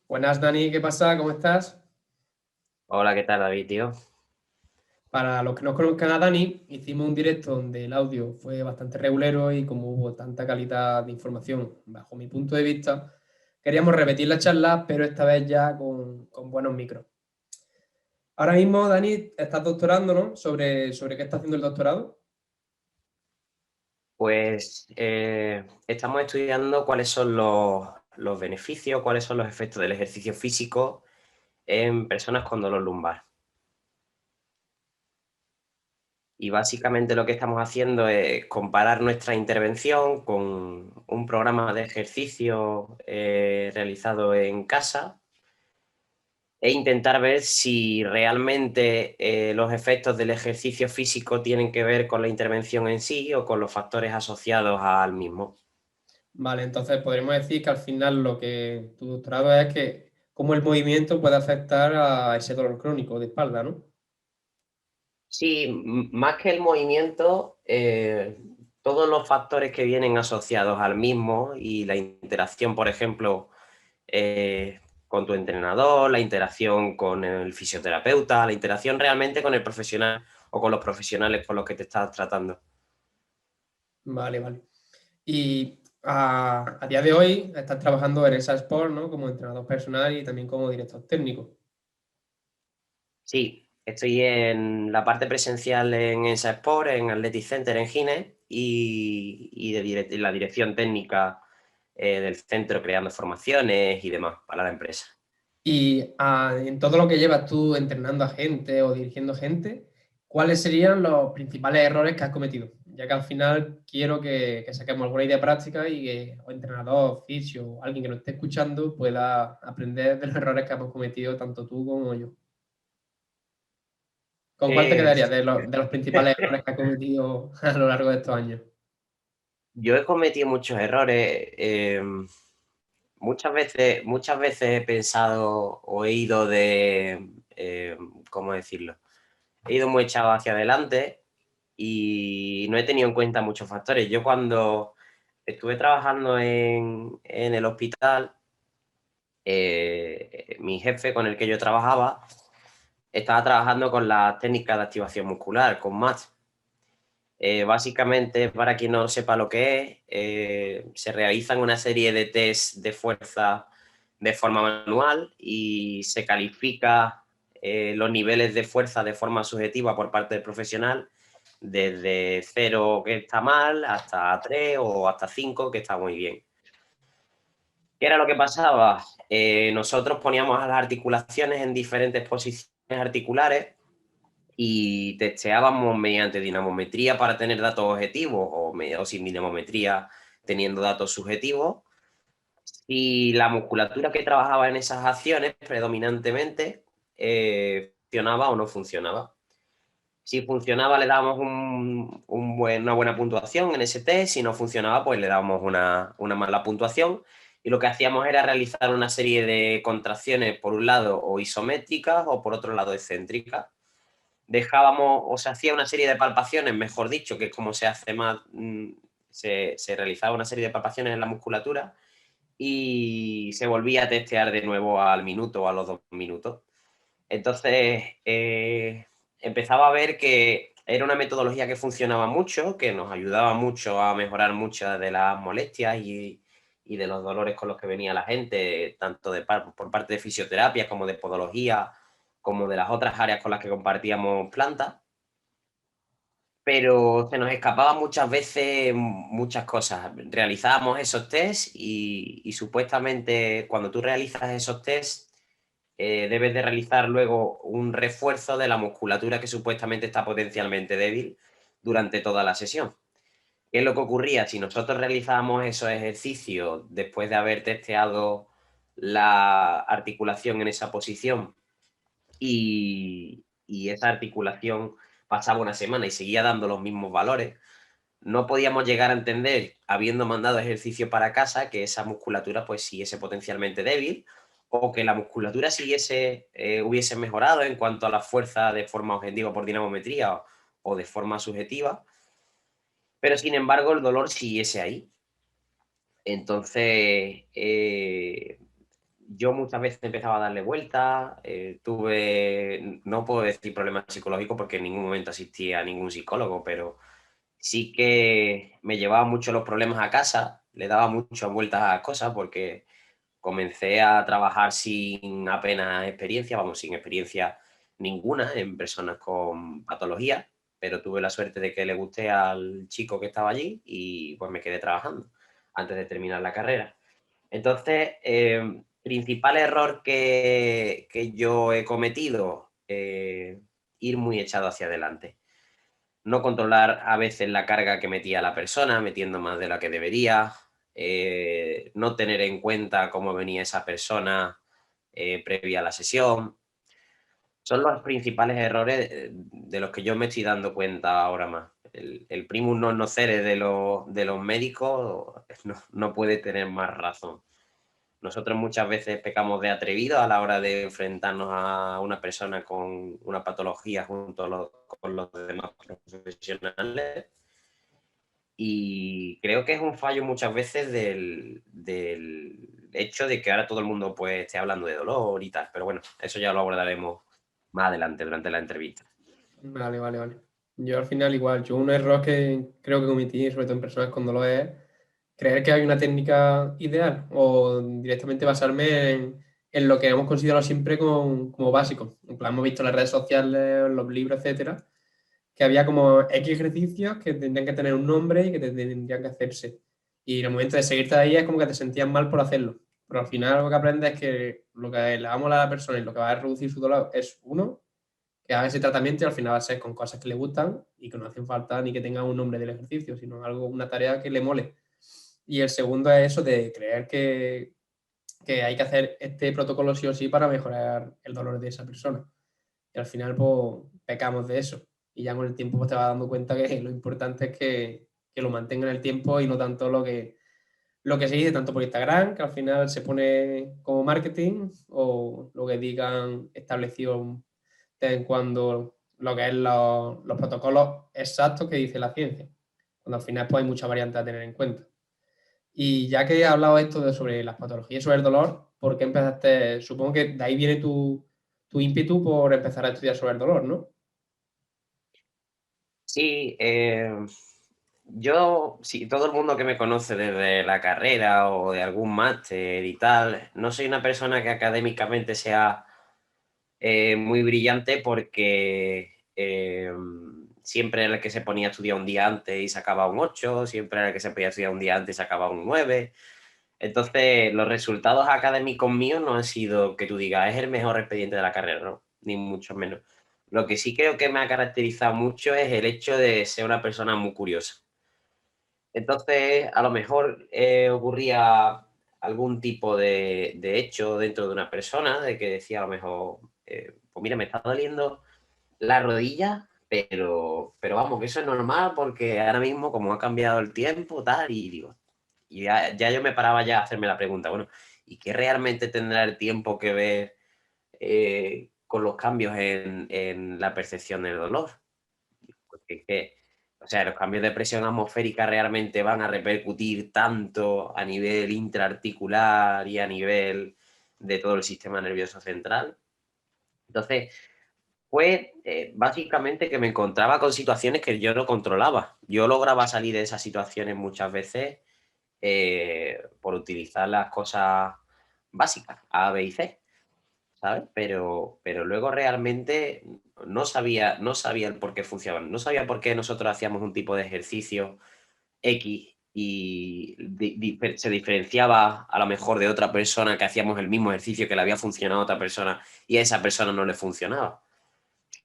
Buenas, Dani, ¿qué pasa? ¿Cómo estás? Hola, ¿qué tal, David, tío? Para los que no conozcan a Dani, hicimos un directo donde el audio fue bastante regulero y como hubo tanta calidad de información, bajo mi punto de vista, queríamos repetir la charla, pero esta vez ya con buenos micros. Ahora mismo, Dani, estás doctorando, ¿no? ¿Sobre qué estás haciendo el doctorado? Pues estamos estudiando cuáles son los beneficios, cuáles son los efectos del ejercicio físico en personas con dolor lumbar. Y básicamente lo que estamos haciendo es comparar nuestra intervención con un programa de ejercicio realizado en casa e intentar ver si realmente los efectos del ejercicio físico tienen que ver con la intervención en sí o con los factores asociados al mismo. Vale, entonces podríamos decir que al final lo que tu doctorado es que cómo el movimiento puede afectar a ese dolor crónico de espalda, ¿no? Sí, más que el movimiento, todos los factores que vienen asociados al mismo y la interacción, por ejemplo, con tu entrenador, la interacción con el fisioterapeuta, la interacción realmente con el profesional o con los profesionales con los que te estás tratando. Vale, vale. Y a día de hoy estás trabajando en esa Sport, ¿no? Como entrenador personal y también como director técnico. Sí, estoy en la parte presencial en ESA Sport, en Athletic Center, en Gine, y la dirección técnica del centro creando formaciones y demás para la empresa. Y en todo lo que llevas tú entrenando a gente o dirigiendo gente, ¿cuáles serían los principales errores que has cometido? Ya que al final quiero que saquemos alguna idea práctica y que o entrenador, fisio o alguien que nos esté escuchando pueda aprender de los errores que hemos cometido tanto tú como yo. ¿Con cuál te Eh, quedarías de los principales errores que has cometido a lo largo de estos años? yo he cometido muchos errores. Muchas veces he pensado o he ido ¿cómo decirlo? He ido muy echado hacia adelante y no he tenido en cuenta muchos factores. Yo cuando estuve trabajando en el hospital, mi jefe con el que yo trabajaba estaba trabajando con las técnicas de activación muscular, con MAT. Básicamente, para quien no sepa lo que es, se realizan una serie de test de fuerza de forma manual y se califica los niveles de fuerza de forma subjetiva por parte del profesional, desde 0 que está mal hasta 3 o hasta 5 que está muy bien. ¿Qué era lo que pasaba? Nosotros poníamos a las articulaciones en diferentes posiciones articulares y testeábamos mediante dinamometría para tener datos objetivos o sin dinamometría teniendo datos subjetivos. Y la musculatura que trabajaba en esas acciones predominantemente funcionaba o no funcionaba. Si funcionaba le dábamos una buena puntuación en ese test, si no funcionaba pues le dábamos una mala puntuación y lo que hacíamos era realizar una serie de contracciones por un lado o isométricas o por otro lado excéntricas. Dejábamos o se hacía una serie de palpaciones, mejor dicho, que es como se hace más, se realizaba una serie de palpaciones en la musculatura y se volvía a testear de nuevo al minuto o a los 2 minutos. Entonces, empezaba a ver que era una metodología que funcionaba mucho, que nos ayudaba mucho a mejorar muchas de las molestias y de los dolores con los que venía la gente, tanto por parte de fisioterapia como de podología, como de las otras áreas con las que compartíamos plantas, pero se nos escapaban muchas veces muchas cosas. Realizábamos esos tests y supuestamente cuando tú realizas esos tests debes de realizar luego un refuerzo de la musculatura que supuestamente está potencialmente débil durante toda la sesión. ¿Qué es lo que ocurría? Si nosotros realizábamos esos ejercicios después de haber testeado la articulación en esa posición y esa articulación pasaba una semana y seguía dando los mismos valores, no podíamos llegar a entender, habiendo mandado ejercicio para casa, que esa musculatura pues siguiese potencialmente débil o que la musculatura hubiese mejorado en cuanto a la fuerza de forma objetiva por dinamometría o de forma subjetiva, pero sin embargo el dolor siguiese ahí. Entonces, yo muchas veces empezaba a darle vueltas, tuve, no puedo decir problemas psicológicos porque en ningún momento asistí a ningún psicólogo, pero sí que me llevaba mucho los problemas a casa, le daba muchas vueltas a las cosas porque comencé a trabajar sin apenas experiencia, vamos, sin experiencia ninguna en personas con patología, pero tuve la suerte de que le gusté al chico que estaba allí y pues me quedé trabajando antes de terminar la carrera. Entonces, principal error que yo he cometido, ir muy echado hacia adelante. No controlar a veces la carga que metía la persona, metiendo más de la que debería, no tener en cuenta cómo venía esa persona previa a la sesión. Son los principales errores de los que yo me estoy dando cuenta ahora más. El primus non nocere de los médicos no puede tener más razón. Nosotros muchas veces pecamos de atrevidos a la hora de enfrentarnos a una persona con una patología junto a con los demás profesionales y creo que es un fallo muchas veces del hecho de que ahora todo el mundo pues esté hablando de dolor y tal, pero bueno, eso ya lo abordaremos más adelante durante la entrevista. Vale, vale, vale. Yo al final igual, yo un error que creo que cometí, sobre todo en personas con dolor, es creer que hay una técnica ideal o directamente basarme en lo que hemos considerado siempre como básico. En plan, hemos visto en las redes sociales, en los libros, etcétera, que había como X ejercicios que tendrían que tener un nombre y que tendrían que hacerse. Y en el momento de seguirte de ahí es como que te sentías mal por hacerlo. Pero al final lo que aprendes es que lo que le vamos a la persona y lo que va a reducir su dolor es uno, que haga ese tratamiento y al final va a ser con cosas que le gustan y que no hacen falta ni que tenga un nombre del ejercicio, sino algo, una tarea que le mole. Y el segundo es eso de creer que hay que hacer este protocolo sí o sí para mejorar el dolor de esa persona. Y al final, pues, pecamos de eso. Y ya con el tiempo pues, te vas dando cuenta que lo importante es que lo mantenga en el tiempo y no tanto lo que se dice tanto por Instagram, que al final se pone como marketing, o lo que digan establecido de vez en cuando lo que es los protocolos exactos que dice la ciencia, cuando al final pues, hay muchas variantes a tener en cuenta. Y ya que he hablado esto sobre las patologías y sobre el dolor, ¿por qué empezaste? Supongo que de ahí viene tu ímpetu por empezar a estudiar sobre el dolor, ¿no? Sí, yo, sí, todo el mundo que me conoce desde la carrera o de algún máster y tal, no soy una persona que académicamente sea muy brillante porque siempre era el que se ponía a estudiar un día antes y sacaba un 8, siempre era el que se podía estudiar un día antes y sacaba un 9. Entonces, los resultados académicos míos no han sido que tú digas, es el mejor expediente de la carrera, ¿no? Ni mucho menos. Lo que sí creo que me ha caracterizado mucho es el hecho de ser una persona muy curiosa. Entonces, a lo mejor ocurría algún tipo de hecho dentro de una persona, de que decía a lo mejor, pues mira, me está doliendo la rodilla, pero vamos, que eso es normal porque ahora mismo como ha cambiado el tiempo, tal, y digo, y ya yo me paraba ya a hacerme la pregunta, bueno, ¿y qué realmente tendrá el tiempo que ver con los cambios en la percepción del dolor? Porque es que, o sea, los cambios de presión atmosférica realmente van a repercutir tanto a nivel intraarticular y a nivel de todo el sistema nervioso central. Entonces, fue básicamente que me encontraba con situaciones que yo no controlaba. Yo lograba salir de esas situaciones muchas veces por utilizar las cosas básicas, A, B y C, ¿sabes? Pero luego realmente no sabía el por qué funcionaban, no sabía por qué nosotros hacíamos un tipo de ejercicio X y se diferenciaba a lo mejor de otra persona que hacíamos el mismo ejercicio que le había funcionado a otra persona y a esa persona no le funcionaba.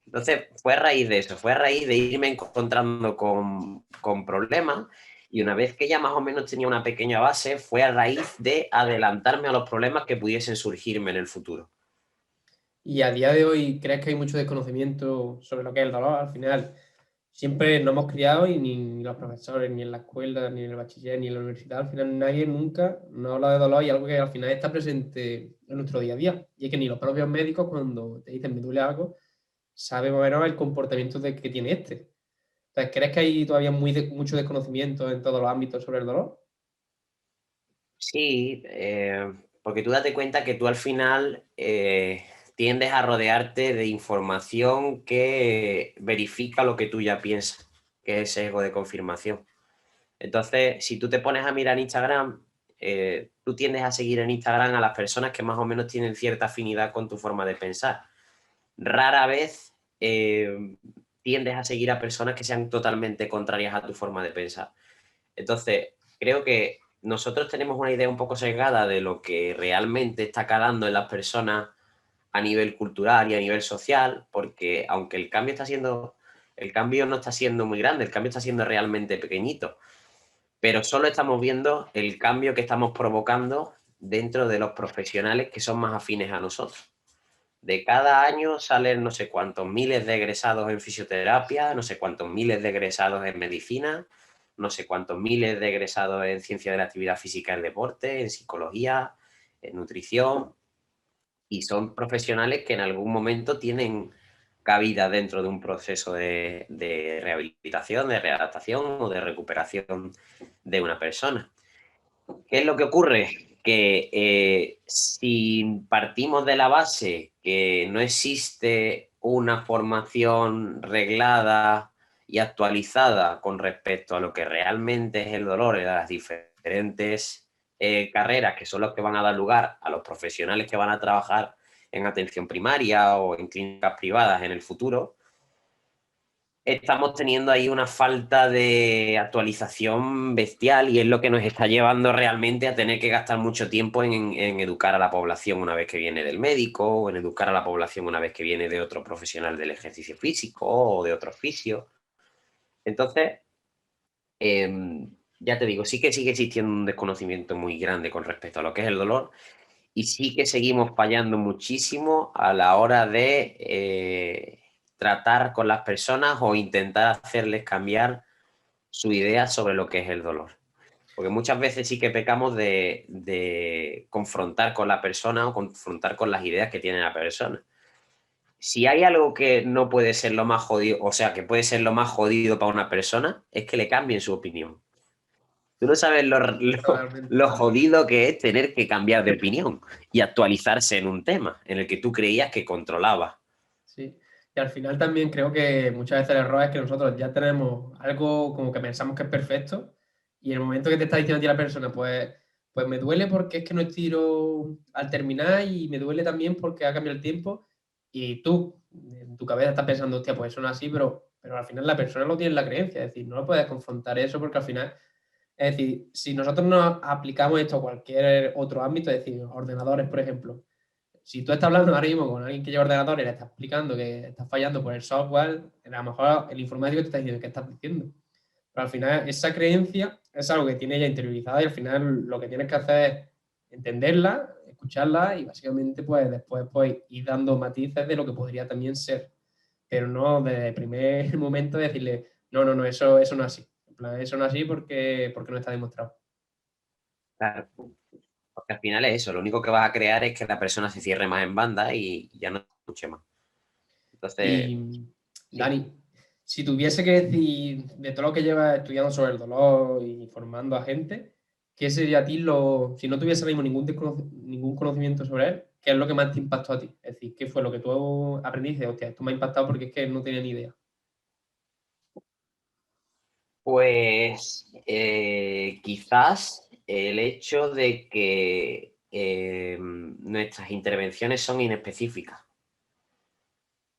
Entonces, fue a raíz de eso, fue a raíz de irme encontrando con problemas y una vez que ya más o menos tenía una pequeña base, fue a raíz de adelantarme a los problemas que pudiesen surgirme en el futuro. Y a día de hoy, ¿crees que hay mucho desconocimiento sobre lo que es el dolor? Al final, siempre nos hemos criado y ni los profesores, ni en la escuela, ni en el bachiller, ni en la universidad, al final nadie nunca nos ha hablado de dolor y algo que al final está presente en nuestro día a día. Y es que ni los propios médicos, cuando te dicen me duele algo, saben más o menos el comportamiento que tiene este. Entonces, ¿crees que hay todavía mucho desconocimiento en todos los ámbitos sobre el dolor? Sí, Porque tú date cuenta que tú al final tiendes a rodearte de información que verifica lo que tú ya piensas, que es sesgo de confirmación. Entonces, si tú te pones a mirar Instagram, tú tiendes a seguir en Instagram a las personas que más o menos tienen cierta afinidad con tu forma de pensar. Rara vez tiendes a seguir a personas que sean totalmente contrarias a tu forma de pensar. Entonces, creo que nosotros tenemos una idea un poco sesgada de lo que realmente está calando en las personas a nivel cultural y a nivel social, porque aunque el cambio no está siendo muy grande, el cambio está siendo realmente pequeñito, pero solo estamos viendo el cambio que estamos provocando dentro de los profesionales que son más afines a nosotros. De cada año salen no sé cuántos miles de egresados en fisioterapia, no sé cuántos miles de egresados en medicina, no sé cuántos miles de egresados en ciencia de la actividad física y el deporte, en psicología, en nutrición, y son profesionales que en algún momento tienen cabida dentro de un proceso de rehabilitación, de readaptación o de recuperación de una persona. ¿Qué es lo que ocurre? Que si partimos de la base que no existe una formación reglada y actualizada con respecto a lo que realmente es el dolor en las diferentes carreras que son los que van a dar lugar a los profesionales que van a trabajar en atención primaria o en clínicas privadas en el futuro, estamos teniendo ahí una falta de actualización bestial y es lo que nos está llevando realmente a tener que gastar mucho tiempo en educar a la población una vez que viene del médico, o en educar a la población una vez que viene de otro profesional del ejercicio físico o de otro fisio. Entonces, ya te digo, sí que sigue existiendo un desconocimiento muy grande con respecto a lo que es el dolor y sí que seguimos fallando muchísimo a la hora de tratar con las personas o intentar hacerles cambiar su idea sobre lo que es el dolor. Porque muchas veces sí que pecamos de confrontar con la persona o confrontar con las ideas que tiene la persona. Si hay algo que no puede ser lo más jodido, o sea, que puede ser lo más jodido para una persona, es que le cambien su opinión. Tú no sabes Totalmente. lo jodido que es tener que cambiar de opinión y actualizarse en un tema en el que tú creías que controlabas. Sí. Y al final también creo que muchas veces el error es que nosotros ya tenemos algo como que pensamos que es perfecto y en el momento que te está diciendo a ti la persona, pues me duele porque es que no estiro al terminar y me duele también porque ha cambiado el tiempo y tú en tu cabeza estás pensando, hostia, pues eso no es así, pero al final la persona no tiene la creencia, es decir, no lo puedes confrontar eso porque al final, es decir, si nosotros nos aplicamos esto a cualquier otro ámbito, es decir, ordenadores, por ejemplo, si tú estás hablando ahora mismo con alguien que lleva ordenador y le estás explicando que estás fallando por el software, a lo mejor el informático te está diciendo qué estás diciendo. Pero al final esa creencia es algo que tiene ya interiorizada y al final lo que tienes que hacer es entenderla, escucharla y básicamente pues después pues, ir dando matices de lo que podría también ser. Pero no desde el primer momento decirle, no, eso no es así. En plan, eso no es así porque no está demostrado. Claro, porque al final es eso, lo único que vas a crear es que la persona se cierre más en banda y ya no escuche más. Entonces, Y sí. Dani, si tuviese que decir de todo lo que llevas estudiando sobre el dolor y formando a gente, ¿qué sería a ti si no tuviese ahora mismo ningún conocimiento sobre él, qué es lo que más te impactó a ti? Es decir, ¿qué fue lo que tú aprendiste? Hostia, esto me ha impactado porque es que no tenía ni idea. Pues quizás el hecho de que nuestras intervenciones son inespecíficas.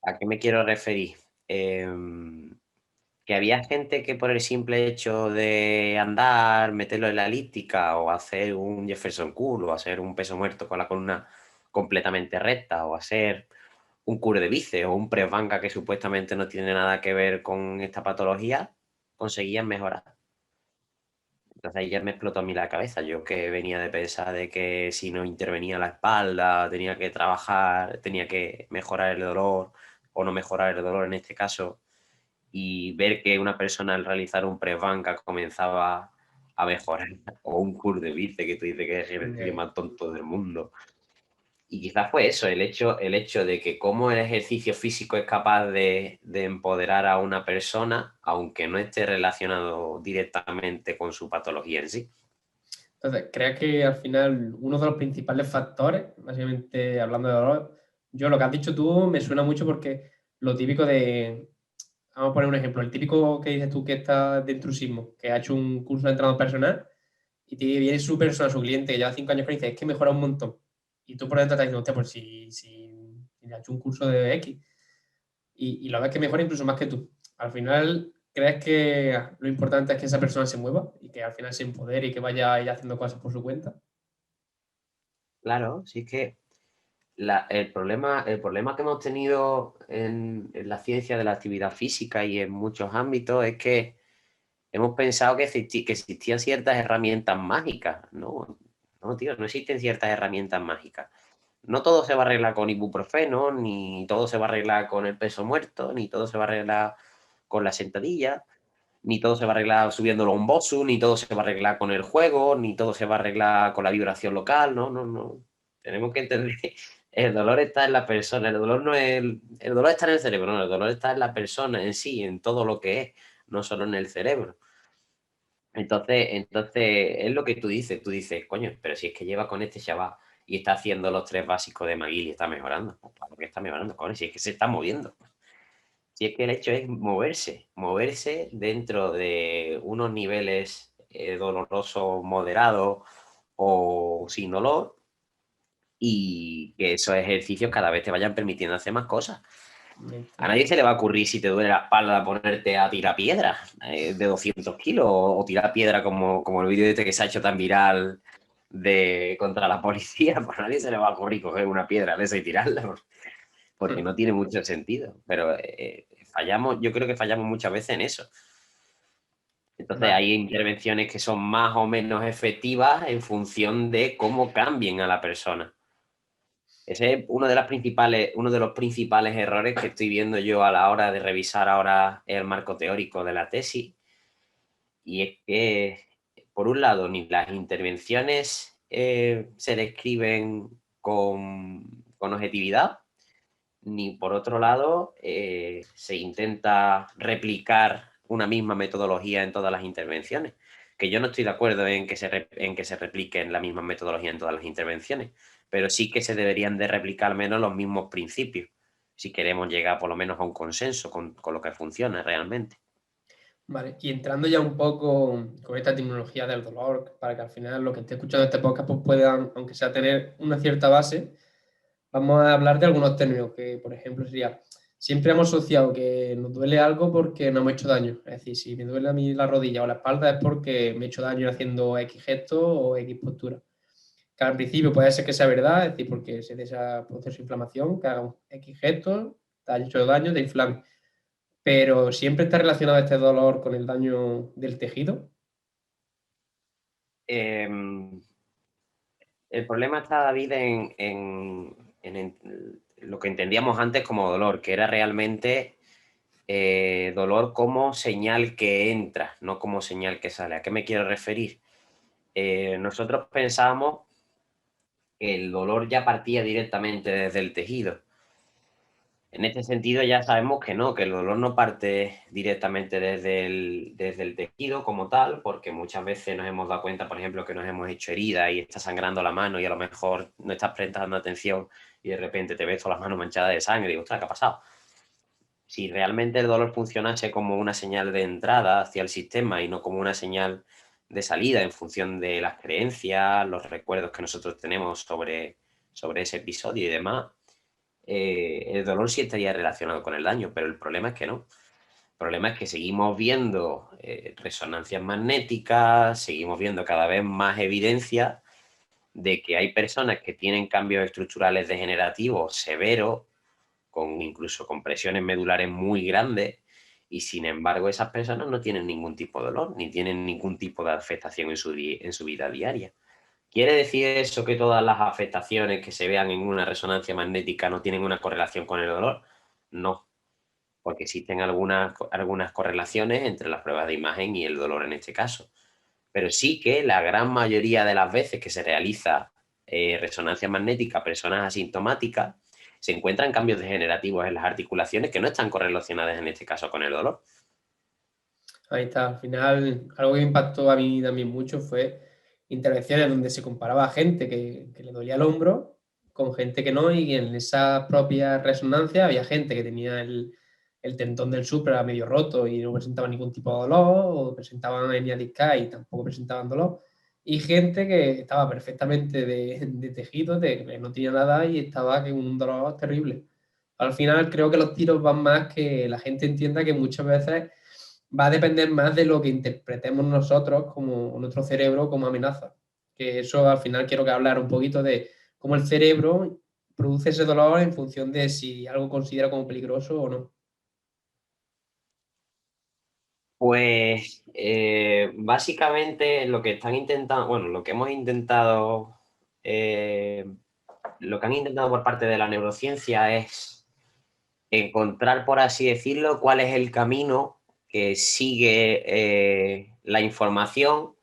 ¿A qué me quiero referir? Que había gente que por el simple hecho de andar, meterlo en la elíptica o hacer un Jefferson Curl o hacer un peso muerto con la columna completamente recta o hacer un curl de bíceps o un press banca que supuestamente no tiene nada que ver con esta patología, conseguían mejorar. Entonces ahí ya me explotó a mí la cabeza. Yo que venía de pensar de que si no intervenía la espalda, tenía que trabajar, tenía que mejorar el dolor o no mejorar el dolor en este caso, y ver que una persona al realizar un press banca comenzaba a mejorar, o un curl de bíceps que tú dices que es el ejercicio más tonto del mundo. Y quizás fue eso, el hecho de que cómo el ejercicio físico es capaz de empoderar a una persona, aunque no esté relacionado directamente con su patología en sí. Entonces, ¿crees que al final uno de los principales factores, básicamente hablando de dolor, yo lo que has dicho tú me suena mucho porque lo típico de, vamos a poner un ejemplo, el típico que dices tú que está de intrusismo, que ha hecho un curso de entrenador personal y te viene su persona, su cliente, que lleva 5 años con él y dice, es que mejora un montón. Y tú por dentro estás diciendo, hostia, pues si ha hecho un curso de X y lo ves que mejora incluso más que tú. Al final, ¿crees que lo importante es que esa persona se mueva y que al final se empodere y que vaya ella haciendo cosas por su cuenta? Claro, sí es que el problema que hemos tenido en la ciencia de la actividad física y en muchos ámbitos es que hemos pensado que existían ciertas herramientas mágicas. No, no, tío, no existen ciertas herramientas mágicas. No todo se va a arreglar con ibuprofeno, ni todo se va a arreglar con el peso muerto, ni todo se va a arreglar con la sentadilla, ni todo se va a arreglar subiéndolo a un Bosu, ni todo se va a arreglar con el juego, ni todo se va a arreglar con la vibración local. No, no, no. Tenemos que entender que el dolor está en la persona, el dolor no es el dolor está en el cerebro, no, el dolor está en la persona en sí, en todo lo que es, no solo en el cerebro. Entonces, es lo que tú dices, coño, pero si es que lleva con este chaval y está haciendo los 3 básicos de McGill y está mejorando, pues claro que está mejorando, coño, si es que se está moviendo. Si es que el hecho es moverse dentro de unos niveles dolorosos moderados o sin dolor, y que esos ejercicios cada vez te vayan permitiendo hacer más cosas. A nadie se le va a ocurrir, si te duele la espalda, ponerte a tirar piedra de 200 kilos o tirar piedra como el vídeo este que se ha hecho tan viral contra la policía. Pues a nadie se le va a ocurrir coger una piedra de esa y tirarla, porque no tiene mucho sentido. Pero yo creo que fallamos muchas veces en eso. Entonces Vale. hay intervenciones que son más o menos efectivas en función de cómo cambien a la persona. Ese es uno de los principales errores que estoy viendo yo a la hora de revisar ahora el marco teórico de la tesis. Y es que, por un lado, ni las intervenciones se describen con objetividad, ni por otro lado se intenta replicar una misma metodología en todas las intervenciones. Que yo no estoy de acuerdo en que se repliquen la misma metodología en todas las intervenciones, pero sí que se deberían de replicar al menos los mismos principios, si queremos llegar por lo menos a un consenso con lo que funciona realmente. Vale, y entrando ya un poco con esta tecnología del dolor, para que al final lo que esté escuchando este podcast pues puedan, aunque sea tener una cierta base, vamos a hablar de algunos términos que, por ejemplo, sería, siempre hemos asociado que nos duele algo porque nos hemos hecho daño. Es decir, si me duele a mí la rodilla o la espalda es porque me he hecho daño haciendo X gesto o X postura. Que al principio puede ser que sea verdad, es decir, porque se de ese proceso de inflamación, que haga un X gesto, te ha hecho daño, te inflame. Pero siempre está relacionado este dolor con el daño del tejido. Eh, el problema está, David, en lo que entendíamos antes como dolor, que era realmente dolor como señal que entra, no como señal que sale. ¿A qué me quiero referir? Nosotros pensábamos que el dolor ya partía directamente desde el tejido. En este sentido ya sabemos que no, que el dolor no parte directamente desde el tejido como tal, porque muchas veces nos hemos dado cuenta, por ejemplo, que nos hemos hecho herida y está sangrando la mano y a lo mejor no estás prestando atención y de repente te ves todas las manos manchadas de sangre y, ostras, ¿qué ha pasado? Si realmente el dolor funcionase como una señal de entrada hacia el sistema y no como una señal de salida en función de las creencias, los recuerdos que nosotros tenemos sobre ese episodio y demás, el dolor sí estaría relacionado con el daño, pero el problema es que no. El problema es que seguimos viendo resonancias magnéticas, seguimos viendo cada vez más evidencia de que hay personas que tienen cambios estructurales degenerativos severos, con incluso compresiones medulares muy grandes, y sin embargo esas personas no tienen ningún tipo de dolor, ni tienen ningún tipo de afectación en su vida diaria. ¿Quiere decir eso que todas las afectaciones que se vean en una resonancia magnética no tienen una correlación con el dolor? No, porque existen algunas correlaciones entre las pruebas de imagen y el dolor en este caso. Pero sí que la gran mayoría de las veces que se realiza resonancia magnética a personas asintomáticas, se encuentran cambios degenerativos en las articulaciones que no están correlacionadas en este caso con el dolor. Ahí está. Al final, algo que impactó a mí también mucho fue intervenciones donde se comparaba a gente que le dolía el hombro con gente que no, y en esa propia resonancia había gente que tenía el tendón del supra medio roto y no presentaba ningún tipo de dolor, o presentaban hernia discal y tampoco presentaban dolor, y gente que estaba perfectamente de tejido, de que no tenía nada y estaba con un dolor terrible. Al final creo que los tiros van más que la gente entienda que muchas veces va a depender más de lo que interpretemos nosotros como nuestro cerebro como amenaza. Que eso al final quiero que hablar un poquito de cómo el cerebro produce ese dolor en función de si algo considera como peligroso o no. Pues básicamente lo que están intentando, bueno, lo que hemos intentado, lo que han intentado por parte de la neurociencia es encontrar, por así decirlo, cuál es el camino que sigue la información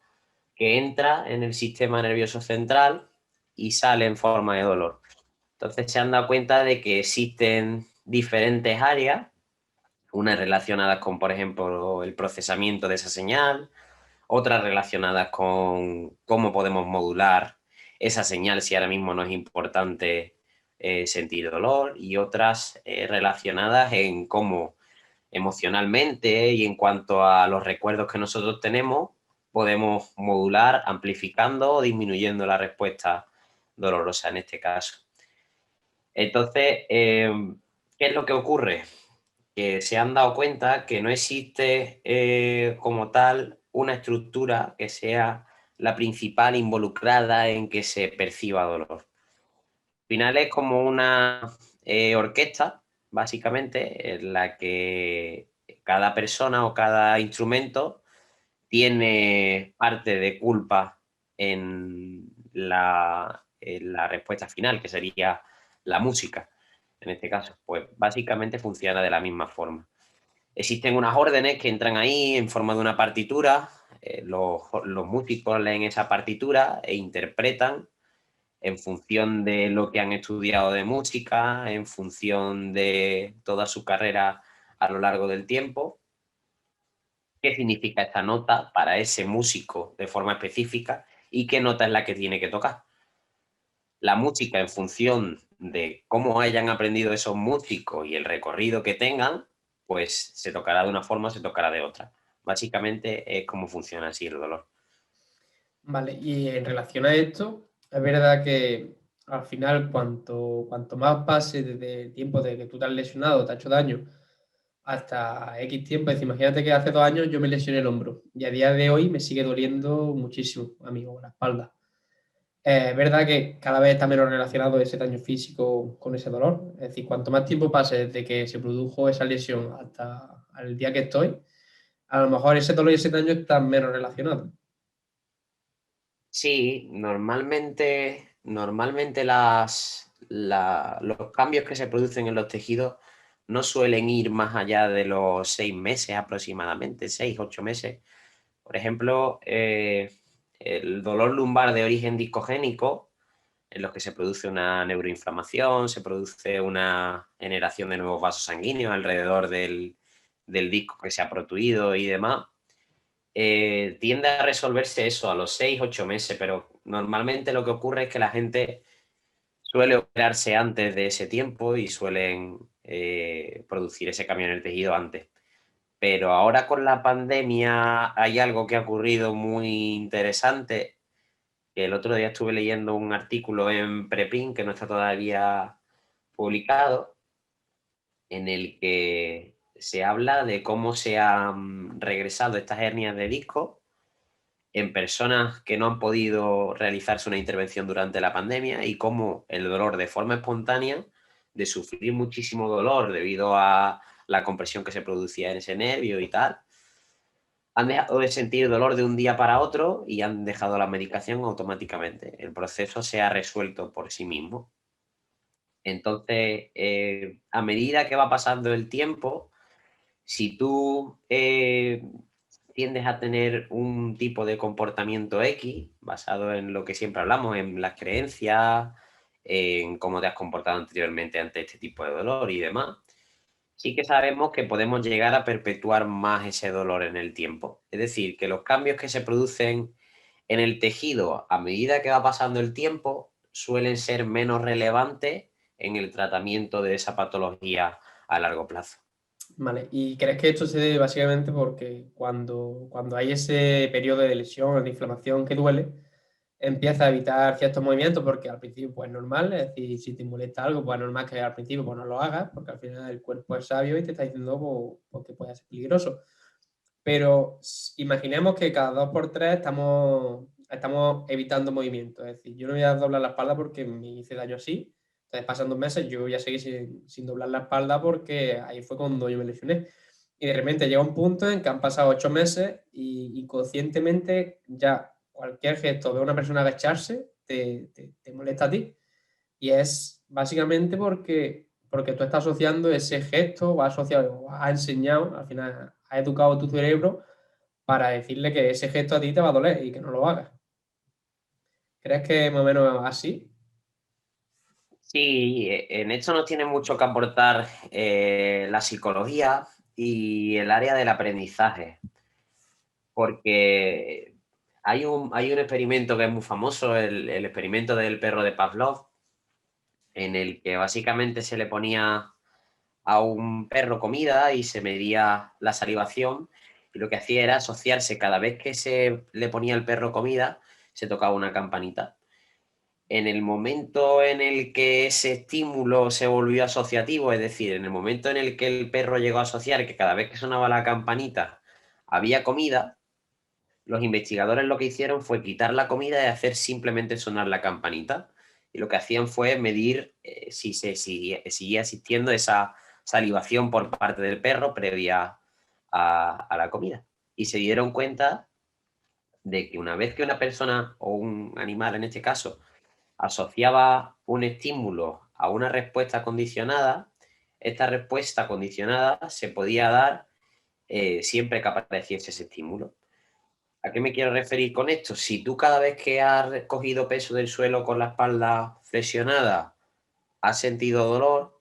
que entra en el sistema nervioso central y sale en forma de dolor. Entonces se han dado cuenta de que existen diferentes áreas, unas relacionadas con, por ejemplo, el procesamiento de esa señal, otras relacionadas con cómo podemos modular esa señal si ahora mismo no es importante sentir dolor, y otras relacionadas en cómo emocionalmente y en cuanto a los recuerdos que nosotros tenemos, podemos modular amplificando o disminuyendo la respuesta dolorosa en este caso. Entonces, ¿qué es lo que ocurre? Que se han dado cuenta que no existe como tal una estructura que sea la principal involucrada en que se perciba dolor. Al final es como una orquesta, básicamente, en la que cada persona o cada instrumento tiene parte de culpa en la respuesta final, que sería la música. En este caso, pues básicamente funciona de la misma forma. Existen unas órdenes que entran ahí en forma de una partitura, los músicos leen esa partitura e interpretan en función de lo que han estudiado de música, en función de toda su carrera a lo largo del tiempo, qué significa esta nota para ese músico de forma específica y qué nota es la que tiene que tocar. La música, en función de cómo hayan aprendido esos músicos y el recorrido que tengan, pues se tocará de una forma, se tocará de otra. Básicamente es cómo funciona así el dolor. Vale, y en relación a esto, es verdad que al final cuanto más pase desde el tiempo de que tú te has lesionado, te ha hecho daño, hasta X tiempo, es decir, imagínate que hace 2 años yo me lesioné el hombro y a día de hoy me sigue doliendo muchísimo, amigo, la espalda. Es verdad que cada vez está menos relacionado ese daño físico con ese dolor. Es decir, cuanto más tiempo pase desde que se produjo esa lesión hasta el día que estoy, a lo mejor ese dolor y ese daño están menos relacionados. Sí, normalmente los cambios que se producen en los tejidos no suelen ir más allá de los 6 meses aproximadamente, 6, 8 meses. Por ejemplo, el dolor lumbar de origen discogénico, en los que se produce una neuroinflamación, se produce una generación de nuevos vasos sanguíneos alrededor del disco que se ha protuido y demás, tiende a resolverse eso a los 6, 8 meses, pero normalmente lo que ocurre es que la gente suele operarse antes de ese tiempo y suelen producir ese cambio en el tejido antes. Pero ahora con la pandemia hay algo que ha ocurrido muy interesante, que el otro día estuve leyendo un artículo en Preprint que no está todavía publicado, en el que se habla de cómo se han regresado estas hernias de disco en personas que no han podido realizarse una intervención durante la pandemia, y cómo el dolor de forma espontánea, de sufrir muchísimo dolor debido a la compresión que se producía en ese nervio y tal, han dejado de sentir dolor de un día para otro y han dejado la medicación automáticamente. El proceso se ha resuelto por sí mismo. Entonces, a medida que va pasando el tiempo, si tú tiendes a tener un tipo de comportamiento X, basado en lo que siempre hablamos, en las creencias, en cómo te has comportado anteriormente ante este tipo de dolor y demás, sí que sabemos que podemos llegar a perpetuar más ese dolor en el tiempo. Es decir, que los cambios que se producen en el tejido, a medida que va pasando el tiempo, suelen ser menos relevantes en el tratamiento de esa patología a largo plazo. Vale, ¿y crees que esto se debe básicamente porque cuando hay ese periodo de lesión o de inflamación que duele, empieza a evitar ciertos movimientos porque al principio pues es normal, es decir, si te molesta algo, pues es normal que al principio pues no lo hagas porque al final el cuerpo es sabio y te está diciendo pues, que puede ser peligroso. Pero imaginemos que cada dos por tres estamos evitando movimientos, es decir, yo no voy a doblar la espalda porque me hice daño así, entonces pasan 2 meses, yo voy a seguir sin doblar la espalda porque ahí fue cuando yo me lesioné. Y de repente llega un punto en que han pasado 8 meses y inconscientemente ya cualquier gesto de una persona agacharse te molesta a ti. Y es básicamente porque tú estás asociando ese gesto o has asociado, o has enseñado, al final has educado tu cerebro para decirle que ese gesto a ti te va a doler y que no lo hagas. ¿Crees que más o menos así? Sí, en esto nos tiene mucho que aportar la psicología y el área del aprendizaje, porque hay un experimento que es muy famoso, el experimento del perro de Pavlov, en el que básicamente se le ponía a un perro comida y se medía la salivación, y lo que hacía era asociarse cada vez que se le ponía al perro comida, se tocaba una campanita. En el momento en el que ese estímulo se volvió asociativo, es decir, en el momento en el que el perro llegó a asociar que cada vez que sonaba la campanita había comida, los investigadores lo que hicieron fue quitar la comida y hacer simplemente sonar la campanita. Y lo que hacían fue medir si seguía existiendo esa salivación por parte del perro previa a la comida. Y se dieron cuenta de que una vez que una persona o un animal en este caso asociaba un estímulo a una respuesta condicionada, esta respuesta condicionada se podía dar siempre que apareciese ese estímulo. ¿A qué me quiero referir con esto? Si tú cada vez que has cogido peso del suelo con la espalda flexionada has sentido dolor,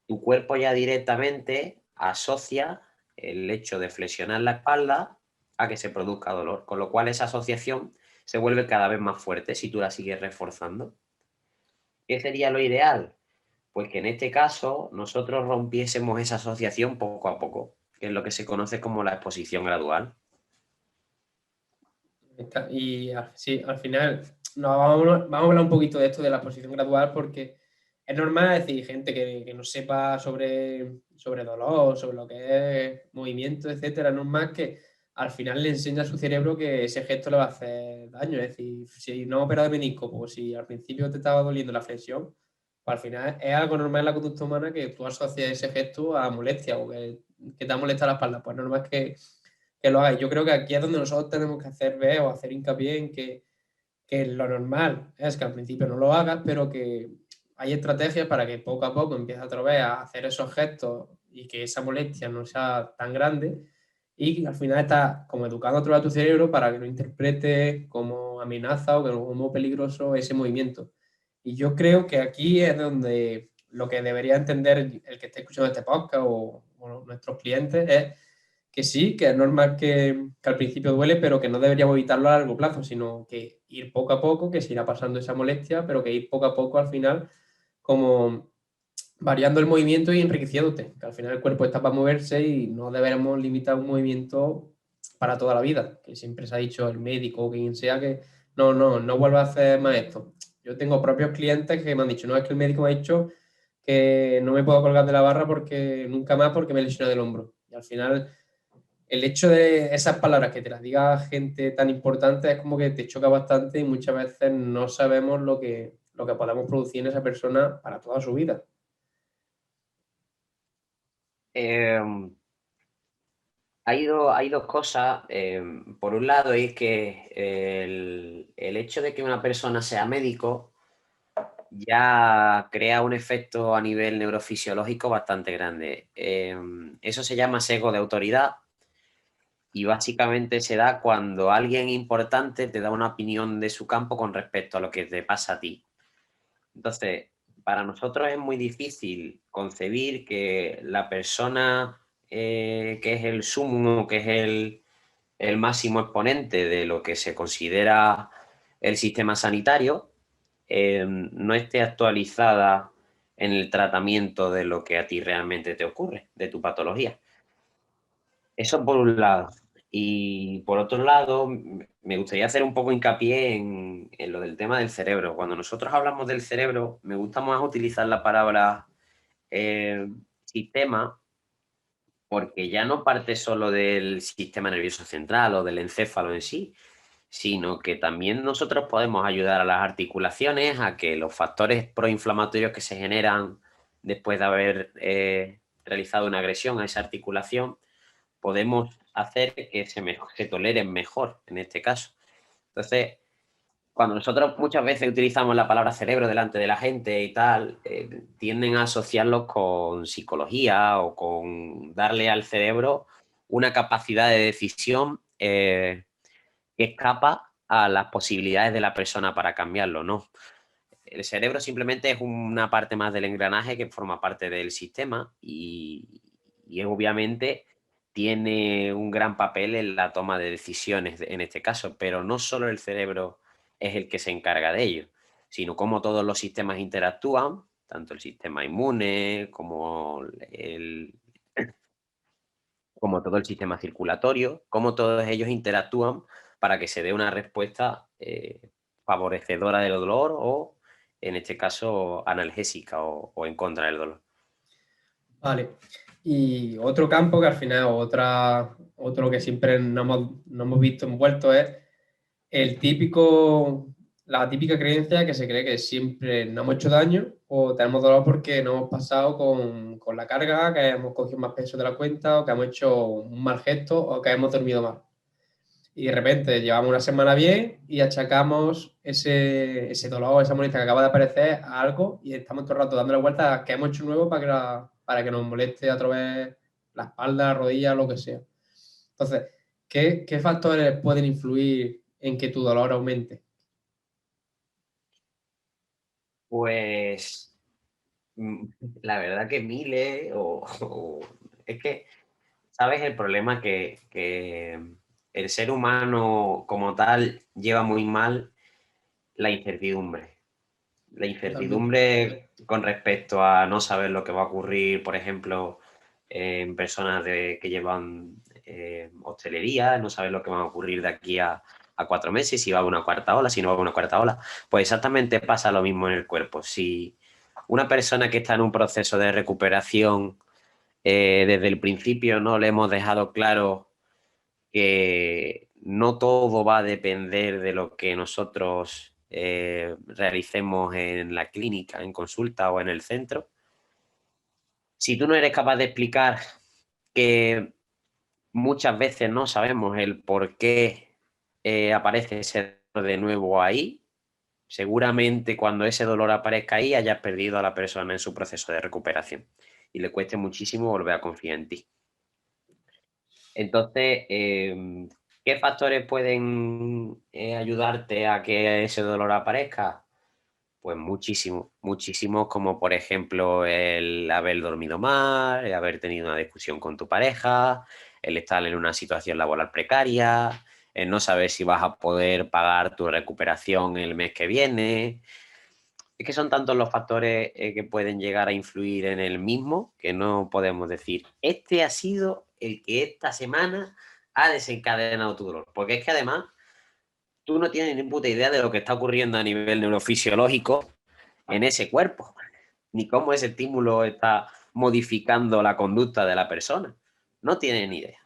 tu cuerpo ya directamente asocia el hecho de flexionar la espalda a que se produzca dolor, con lo cual esa asociación se vuelve cada vez más fuerte si tú la sigues reforzando. ¿Qué sería lo ideal? Pues que en este caso nosotros rompiésemos esa asociación poco a poco, que es lo que se conoce como la exposición gradual. Y sí, al final vamos a hablar un poquito de esto de la exposición gradual porque es normal decir gente que no sepa sobre dolor, sobre lo que es movimiento, etcétera. Es normal que al final le enseña a su cerebro que ese gesto le va a hacer daño. Es decir, si no opera de menisco, pues si al principio te estaba doliendo la flexión, pues al final es algo normal en la conducta humana que tú asocias ese gesto a molestia o que te ha molestado la espalda. Pues normal que lo hagáis. Yo creo que aquí es donde nosotros tenemos que hacer ver o hacer hincapié en que lo normal es que al principio no lo hagas, pero que hay estrategias para que poco a poco empieces otra vez a hacer esos gestos y que esa molestia no sea tan grande y al final estás como educando otra vez a tu cerebro para que no interprete como amenaza o como peligroso ese movimiento. Y yo creo que aquí es donde lo que debería entender el que esté escuchando este podcast o nuestros clientes es que sí, que es normal que al principio duele, pero que no deberíamos evitarlo a largo plazo, sino que ir poco a poco, que se irá pasando esa molestia, pero que ir poco a poco al final como variando el movimiento y enriqueciéndote, que al final el cuerpo está para moverse y no deberemos limitar un movimiento para toda la vida, que siempre se ha dicho el médico o quien sea que no vuelva a hacer más esto. Yo tengo propios clientes que me han dicho, no, es que el médico me ha dicho que no me puedo colgar de la barra porque nunca más porque me lesioné del hombro. Y al final el hecho de esas palabras que te las diga gente tan importante es como que te choca bastante y muchas veces no sabemos lo que podemos producir en esa persona para toda su vida. Eh, hay dos cosas. Por un lado, es que el hecho de que una persona sea médico ya crea un efecto a nivel neurofisiológico bastante grande. Eso se llama sesgo de autoridad y básicamente se da cuando alguien importante te da una opinión de su campo con respecto a lo que te pasa a ti. Entonces, para nosotros es muy difícil concebir que la persona que es el sumo, que es el máximo exponente de lo que se considera el sistema sanitario, no esté actualizada en el tratamiento de lo que a ti realmente te ocurre, de tu patología. Eso por un lado. Y por otro lado, me gustaría hacer un poco hincapié en lo del tema del cerebro. Cuando nosotros hablamos del cerebro, me gusta más utilizar la palabra sistema, porque ya no parte solo del sistema nervioso central o del encéfalo en sí, sino que también nosotros podemos ayudar a las articulaciones a que los factores proinflamatorios que se generan después de haber realizado una agresión a esa articulación, podemos hacer que se toleren mejor en este caso. Entonces, cuando nosotros muchas veces utilizamos la palabra cerebro delante de la gente y tal, tienden a asociarlos con psicología o con darle al cerebro una capacidad de decisión que escapa a las posibilidades de la persona para cambiarlo, ¿no? El cerebro simplemente es una parte más del engranaje que forma parte del sistema y obviamente tiene un gran papel en la toma de decisiones en este caso, pero no solo el cerebro es el que se encarga de ello, sino cómo todos los sistemas interactúan, tanto el sistema inmune como todo el sistema circulatorio, cómo todos ellos interactúan para que se dé una respuesta favorecedora del dolor o, en este caso, analgésica o en contra del dolor. Vale. Y otro campo que al final, otro que siempre no hemos visto envuelto es la típica creencia que se cree que siempre nos hemos hecho daño o tenemos dolor porque nos hemos pasado con la carga, que hemos cogido más peso de la cuenta o que hemos hecho un mal gesto o que hemos dormido mal. Y de repente llevamos una semana bien y achacamos ese dolor, esa molestia que acaba de aparecer a algo y estamos todo el rato dándole vueltas a qué hemos hecho nuevo para que nos moleste otra vez la espalda, la rodilla, lo que sea. Entonces, ¿qué factores pueden influir en que tu dolor aumente? Pues mm, la verdad que miles es que, ¿sabes? El problema que el ser humano como tal lleva muy mal la incertidumbre. La Totalmente. incertidumbre con respecto a no saber lo que va a ocurrir, por ejemplo, en personas que llevan hostelería, no saber lo que va a ocurrir de aquí a 4 meses, si va a haber una cuarta ola, si no va a haber una cuarta ola. Pues exactamente pasa lo mismo en el cuerpo. Si una persona que está en un proceso de recuperación, desde el principio no le hemos dejado claro que no todo va a depender de lo que nosotros realicemos en la clínica, en consulta o en el centro. Si tú no eres capaz de explicar que muchas veces no sabemos el por qué aparece ese dolor de nuevo ahí, seguramente cuando ese dolor aparezca ahí hayas perdido a la persona en su proceso de recuperación y le cueste muchísimo volver a confiar en ti. Entonces, ¿qué factores pueden ayudarte a que ese dolor aparezca? Pues muchísimo, muchísimo, como por ejemplo el haber dormido mal, el haber tenido una discusión con tu pareja, el estar en una situación laboral precaria, el no saber si vas a poder pagar tu recuperación el mes que viene. Es que son tantos los factores que pueden llegar a influir en el mismo que no podemos decir, este ha sido el que esta semana ha desencadenado tu dolor. Porque es que además tú no tienes ni puta idea de lo que está ocurriendo a nivel neurofisiológico en ese cuerpo, ni cómo ese estímulo está modificando la conducta de la persona. No tienes ni idea.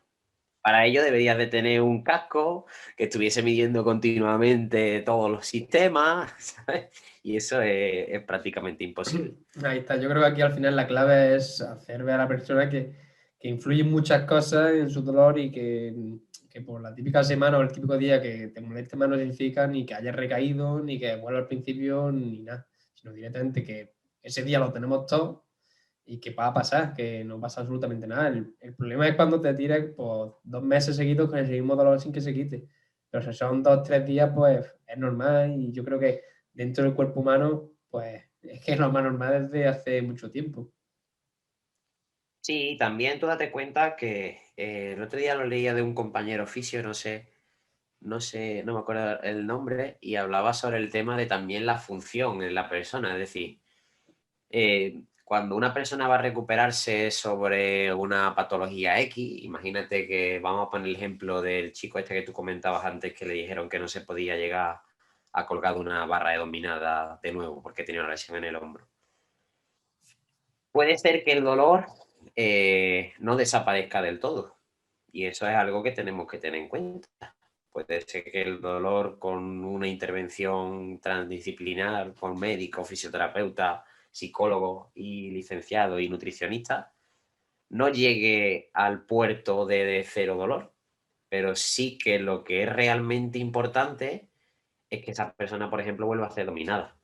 Para ello deberías de tener un casco que estuviese midiendo continuamente todos los sistemas, ¿sabes? Y eso es prácticamente imposible. Ahí está. Yo creo que aquí al final la clave es hacer ver a la persona que influyen muchas cosas en su dolor y que por la típica semana o el típico día que te moleste más no significa ni que hayas recaído, ni que vuelva al principio, ni nada, sino directamente que ese día lo tenemos todo y que va a pasar, que no pasa absolutamente nada. El problema es cuando te tires por 2 meses seguidos con el mismo dolor sin que se quite. Pero si son 2, 3 días, pues es normal y yo creo que dentro del cuerpo humano, pues es que es lo más normal desde hace mucho tiempo. Sí, también tú date cuenta que el otro día lo leía de un compañero fisio, no me acuerdo el nombre, y hablaba sobre el tema de también la función en la persona. Es decir, cuando una persona va a recuperarse sobre una patología X, imagínate que vamos a poner el ejemplo del chico este que tú comentabas antes, que le dijeron que no se podía llegar a colgar de una barra de dominada de nuevo porque tenía una lesión en el hombro. Puede ser que el dolor no desaparezca del todo, y eso es algo que tenemos que tener en cuenta. Puede ser que el dolor, con una intervención transdisciplinar con médico, fisioterapeuta, psicólogo y licenciado y nutricionista, no llegue al puerto de cero dolor, pero sí que lo que es realmente importante es que esa persona, por ejemplo, vuelva a ser dominada.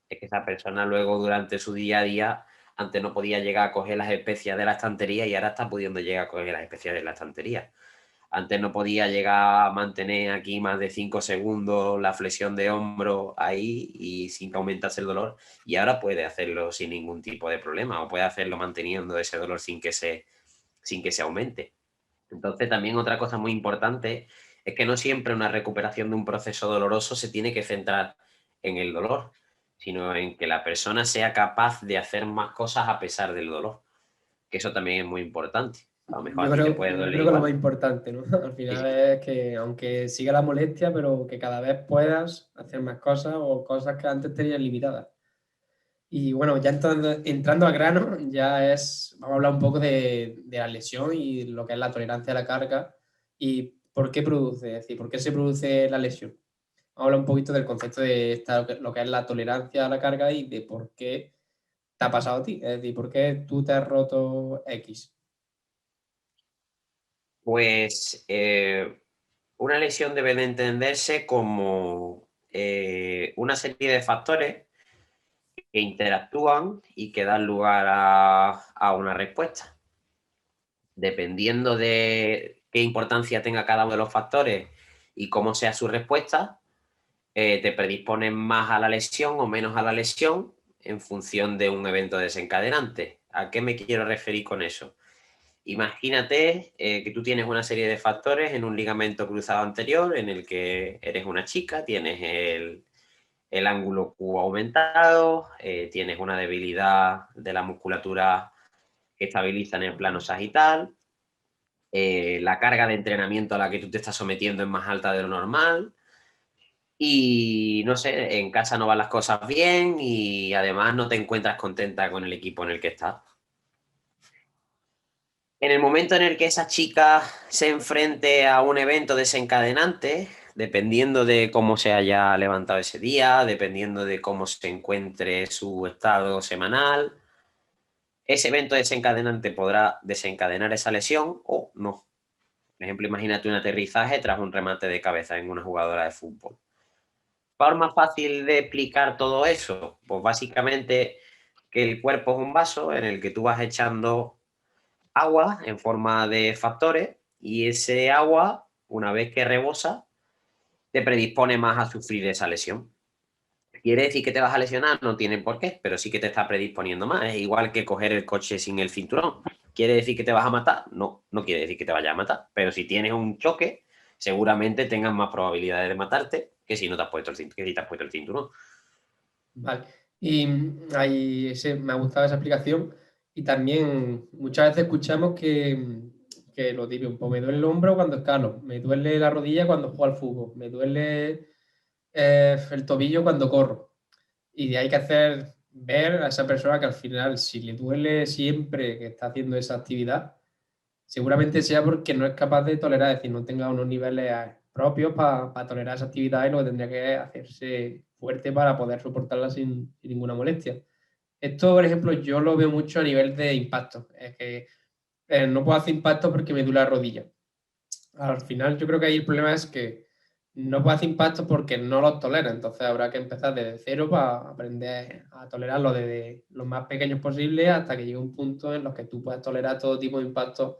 Es que esa persona luego, durante su día a día, antes no podía llegar a coger las especias de la estantería y ahora está pudiendo llegar a coger las especias de la estantería. Antes no podía llegar a mantener aquí más de 5 segundos la flexión de hombro ahí y sin que aumentase el dolor, y ahora puede hacerlo sin ningún tipo de problema, o puede hacerlo manteniendo ese dolor sin que se aumente. Entonces, también otra cosa muy importante es que no siempre una recuperación de un proceso doloroso se tiene que centrar en el dolor, sino en que la persona sea capaz de hacer más cosas a pesar del dolor, que eso también es muy importante. A lo mejor a ti te puede Yo doler creo que lo más igual. importante, ¿no? Al Sí, final sí. es que, aunque siga la molestia, pero que cada vez puedas hacer más cosas o cosas que antes tenías limitadas. Y bueno, ya entrando al grano, vamos a hablar un poco de la lesión y lo que es la tolerancia a la carga y por qué produce, es decir, por qué se produce la lesión. Vamos a hablar un poquito del concepto de lo que es la tolerancia a la carga y de por qué te ha pasado a ti, es decir, por qué tú te has roto X. Pues una lesión debe de entenderse como una serie de factores que interactúan y que dan lugar a una respuesta. Dependiendo de qué importancia tenga cada uno de los factores y cómo sea su respuesta, te predisponen más a la lesión o menos a la lesión en función de un evento desencadenante. ¿A qué me quiero referir con eso? Imagínate que tú tienes una serie de factores en un ligamento cruzado anterior en el que eres una chica, tienes el ángulo Q aumentado, tienes una debilidad de la musculatura que estabiliza en el plano sagital, la carga de entrenamiento a la que tú te estás sometiendo es más alta de lo normal y, no sé, en casa no van las cosas bien y además no te encuentras contenta con el equipo en el que estás. En el momento en el que esa chica se enfrente a un evento desencadenante, dependiendo de cómo se haya levantado ese día, dependiendo de cómo se encuentre su estado semanal, ese evento desencadenante podrá desencadenar esa lesión o no. Por ejemplo, imagínate un aterrizaje tras un remate de cabeza en una jugadora de fútbol. Forma fácil de explicar todo eso, pues básicamente que el cuerpo es un vaso en el que tú vas echando agua en forma de factores y ese agua, una vez que rebosa, te predispone más a sufrir esa lesión. ¿Quiere decir que te vas a lesionar? No tiene por qué, pero sí que te está predisponiendo más. Es igual que coger el coche sin el cinturón. ¿Quiere decir que te vas a matar? No, no quiere decir que te vayas a matar. Pero si tienes un choque, seguramente tengas más probabilidades de matarte que si no te has puesto que si te has puesto el cinturón. Vale. Y me ha gustado esa explicación. Y también muchas veces escuchamos que lo típico, pues me duele el hombro cuando escalo, me duele la rodilla cuando juego al fútbol, me duele el tobillo cuando corro. Y hay que hacer ver a esa persona que al final, si le duele siempre que está haciendo esa actividad, seguramente sea porque no es capaz de tolerar, es decir, no tenga unos niveles propios para tolerar esa actividad y lo que tendría que hacerse fuerte para poder soportarla sin ninguna molestia. Esto, por ejemplo, yo lo veo mucho a nivel de impacto. Es que no puedo hacer impacto porque me duele la rodilla. Al final, yo creo que ahí el problema es que no puedo hacer impactos porque no los tolera. Entonces, habrá que empezar desde cero para aprender a tolerarlo desde lo más pequeños posible hasta que llegue un punto en los que tú puedas tolerar todo tipo de impactos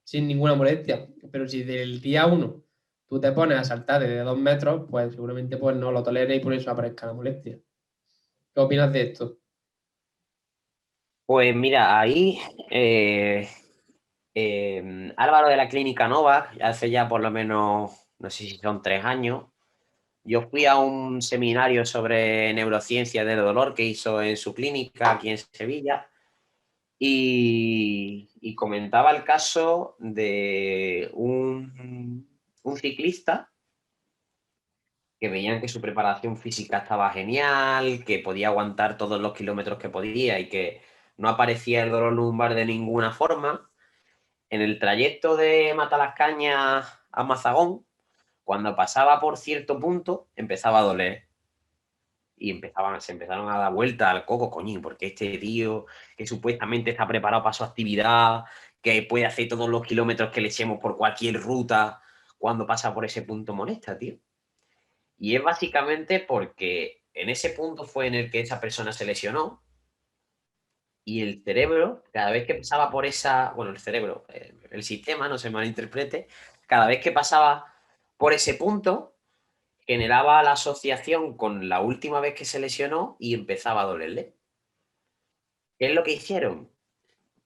sin ninguna molestia. Pero si del día uno tú te pones a saltar desde 2 metros, pues seguramente pues no lo toleres y por eso aparezca la molestia. ¿Qué opinas de esto? Pues mira, ahí Álvaro de la Clínica Nova, hace ya por lo menos, no sé si son 3 años, yo fui a un seminario sobre neurociencia del dolor que hizo en su clínica aquí en Sevilla y comentaba el caso de un ciclista que veían que su preparación física estaba genial, que podía aguantar todos los kilómetros que podía y que no aparecía el dolor lumbar de ninguna forma. En el trayecto de Matalascañas a Mazagón, cuando pasaba por cierto punto, empezaba a doler. Y se empezaron a dar vueltas al coco, coño, porque este tío que supuestamente está preparado para su actividad, que puede hacer todos los kilómetros que le echemos por cualquier ruta, cuando pasa por ese punto molesta, tío. Y es básicamente porque en ese punto fue en el que esa persona se lesionó y el cerebro, cada vez que pasaba por esa, bueno, el cerebro, el sistema, no se malinterprete, cada vez que pasaba por ese punto, generaba la asociación con la última vez que se lesionó y empezaba a dolerle. ¿Qué es lo que hicieron?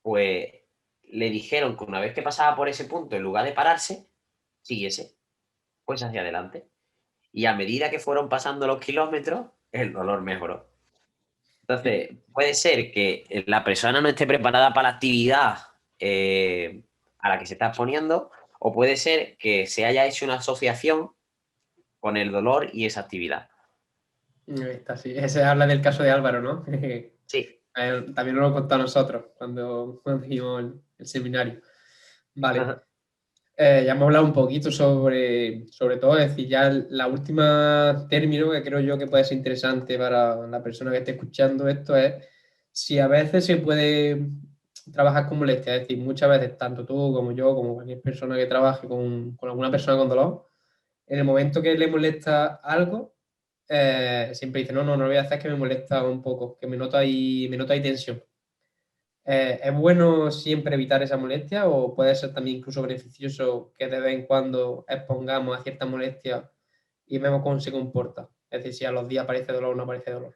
Pues le dijeron que una vez que pasaba por ese punto, en lugar de pararse, siguiese, pues hacia adelante. Y a medida que fueron pasando los kilómetros, el dolor mejoró. Entonces, puede ser que la persona no esté preparada para la actividad a la que se está exponiendo, o puede ser que se haya hecho una asociación con el dolor y esa actividad. Ahí está, sí. Ese habla del caso de Álvaro, ¿no? Sí. También nos lo contó a nosotros cuando hicimos el seminario. Vale. Ya hemos hablado un poquito sobre todo, es decir, ya la última término que creo yo que puede ser interesante para la persona que esté escuchando esto es si a veces se puede trabajar con molestia, es decir, muchas veces, tanto tú como yo, como cualquier persona que trabaje con alguna persona con dolor, en el momento que le molesta algo, siempre dice, no lo voy a hacer, que me molesta un poco, que me noto ahí tensión. ¿Es bueno siempre evitar esa molestia o puede ser también incluso beneficioso que de vez en cuando expongamos a cierta molestia y vemos cómo se comporta? Es decir, si a los días aparece dolor o no aparece dolor.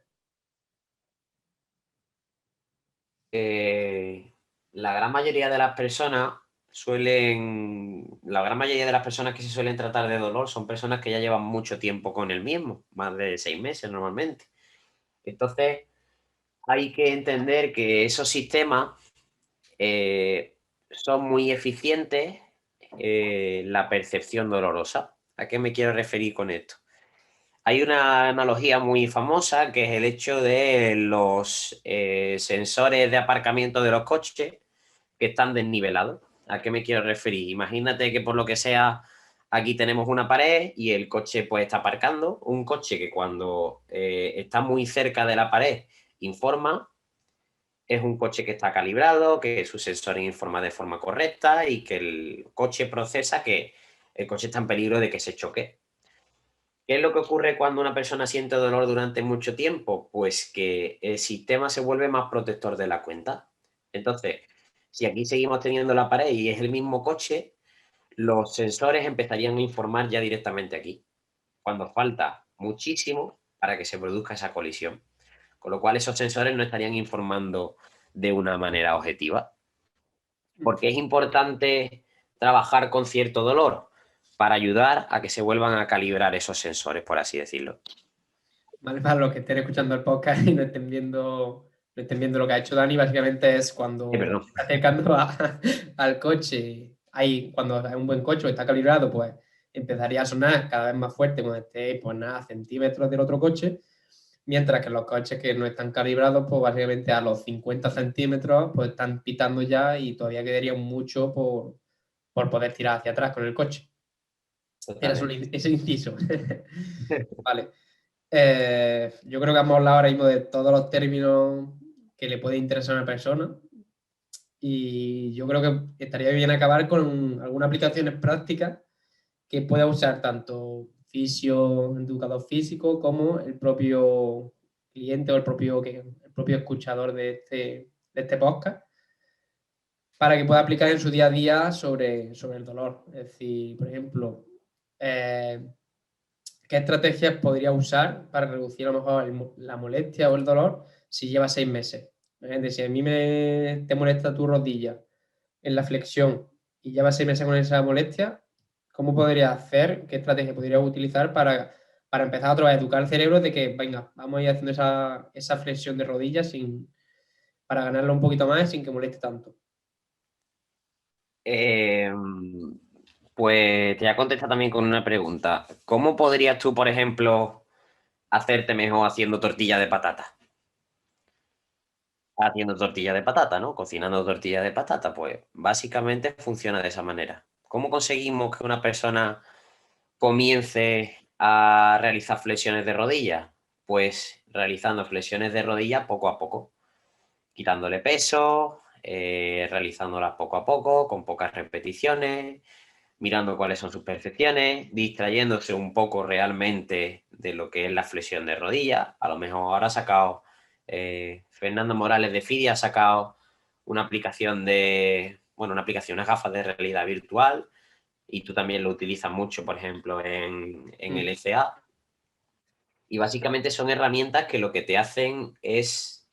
La gran mayoría de las personas la gran mayoría de las personas que se suelen tratar de dolor son personas que ya llevan mucho tiempo con el mismo, más de 6 meses normalmente. Entonces, hay que entender que esos sistemas son muy eficientes en la percepción dolorosa. ¿A qué me quiero referir con esto? Hay una analogía muy famosa que es el hecho de los sensores de aparcamiento de los coches que están desnivelados. ¿A qué me quiero referir? Imagínate que por lo que sea aquí tenemos una pared y el coche pues está aparcando. Un coche que cuando está muy cerca de la pared informa, es un coche que está calibrado, que sus sensores informan de forma correcta y que el coche procesa que el coche está en peligro de que se choque. ¿Qué es lo que ocurre cuando una persona siente dolor durante mucho tiempo? Pues que el sistema se vuelve más protector de la cuenta. Entonces, si aquí seguimos teniendo la pared y es el mismo coche, los sensores empezarían a informar ya directamente aquí, cuando falta muchísimo para que se produzca esa colisión. Con lo cual, esos sensores no estarían informando de una manera objetiva. Porque es importante trabajar con cierto dolor para ayudar a que se vuelvan a calibrar esos sensores, por así decirlo. ¿Vale? Para los que estén escuchando el podcast y no estén viendo lo que ha hecho Dani, básicamente es cuando Perdón. se está acercando al coche, cuando hay un buen coche o está calibrado, pues empezaría a sonar cada vez más fuerte cuando esté, pues nada, a centímetros del otro coche. Mientras que los coches que no están calibrados, pues básicamente a los 50 centímetros, pues están pitando ya y todavía quedaría mucho por poder tirar hacia atrás con el coche. Era solo Totalmente. ese inciso. Vale. Yo creo que hemos hablado ahora mismo de todos los términos que le puede interesar a una persona y yo creo que estaría bien acabar con algunas aplicaciones prácticas que pueda usar tanto fisio, educador físico, como el propio cliente o el propio escuchador de este podcast, para que pueda aplicar en su día a día sobre el dolor. Es decir, por ejemplo, eh, ¿qué estrategias podría usar para reducir a lo mejor la molestia o el dolor si lleva 6 meses? Gente, si a mí te molesta tu rodilla en la flexión y llevas 6 meses con esa molestia, ¿cómo podrías hacer, qué estrategia podrías utilizar para empezar otra vez a educar el cerebro de que, venga, vamos a ir haciendo esa flexión de rodillas para ganarlo un poquito más sin que moleste tanto? Eh, pues te voy a contestar también con una pregunta. ¿Cómo podrías tú, por ejemplo, hacerte mejor haciendo tortilla de patata? Haciendo tortilla de patata, ¿no? Cocinando tortilla de patata, pues básicamente funciona de esa manera. ¿Cómo conseguimos que una persona comience a realizar flexiones de rodilla? Pues realizando flexiones de rodilla poco a poco, quitándole peso, realizándolas poco a poco, con pocas repeticiones, mirando cuáles son sus percepciones, distrayéndose un poco realmente de lo que es la flexión de rodilla. A lo mejor ahora ha sacado, Fernando Morales de FIDI ha sacado una aplicación una aplicación, unas gafas de realidad virtual, y tú también lo utilizas mucho, por ejemplo, en el FA. Y básicamente son herramientas que lo que te hacen es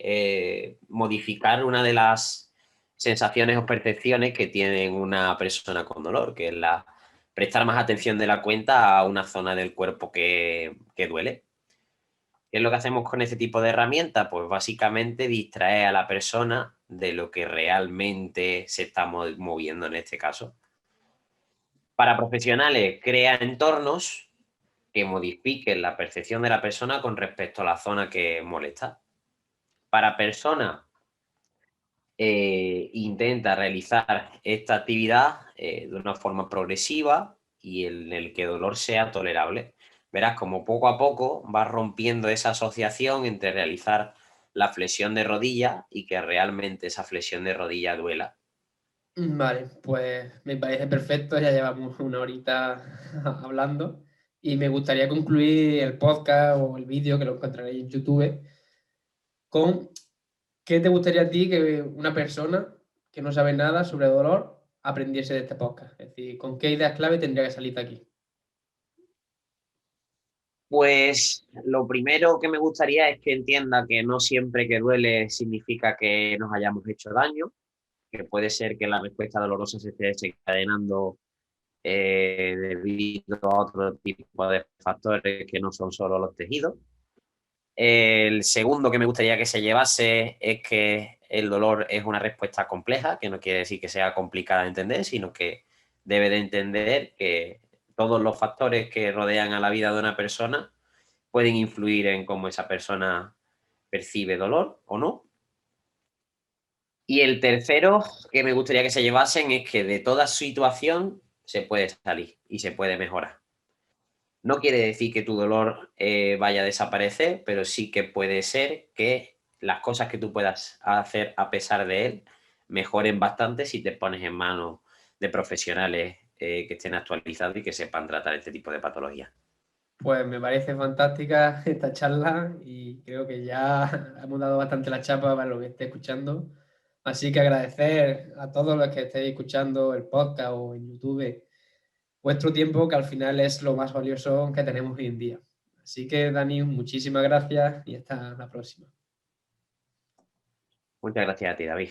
modificar una de las sensaciones o percepciones que tiene una persona con dolor, que es la prestar más atención de la cuenta a una zona del cuerpo que duele. ¿Qué es lo que hacemos con ese tipo de herramientas? Pues básicamente distraer a la persona de lo que realmente se está moviendo en este caso. Para profesionales, crea entornos que modifiquen la percepción de la persona con respecto a la zona que molesta. Para personas, intenta realizar esta actividad de una forma progresiva y en el que el dolor sea tolerable. Verás como poco a poco vas rompiendo esa asociación entre realizar la flexión de rodilla y que realmente esa flexión de rodilla duela. Vale, pues me parece perfecto, ya llevamos una horita hablando y me gustaría concluir el podcast o el vídeo que lo encontraréis en YouTube con qué te gustaría a ti que una persona que no sabe nada sobre dolor aprendiese de este podcast. Es decir, con qué ideas clave tendría que salir de aquí. Pues lo primero que me gustaría es que entienda que no siempre que duele significa que nos hayamos hecho daño, que puede ser que la respuesta dolorosa se esté desencadenando debido a otro tipo de factores que no son solo los tejidos. El segundo que me gustaría que se llevase es que el dolor es una respuesta compleja, que no quiere decir que sea complicada de entender, sino que debe de entender que todos los factores que rodean a la vida de una persona pueden influir en cómo esa persona percibe dolor o no. Y el tercero que me gustaría que se llevasen es que de toda situación se puede salir y se puede mejorar. No quiere decir que tu dolor vaya a desaparecer, pero sí que puede ser que las cosas que tú puedas hacer a pesar de él mejoren bastante si te pones en manos de profesionales que estén actualizados y que sepan tratar este tipo de patologías. Pues me parece fantástica esta charla y creo que ya hemos dado bastante la chapa para lo que esté escuchando. Así que agradecer a todos los que estéis escuchando el podcast o en YouTube vuestro tiempo, que al final es lo más valioso que tenemos hoy en día. Así que, Dani, muchísimas gracias y hasta la próxima. Muchas gracias a ti, David.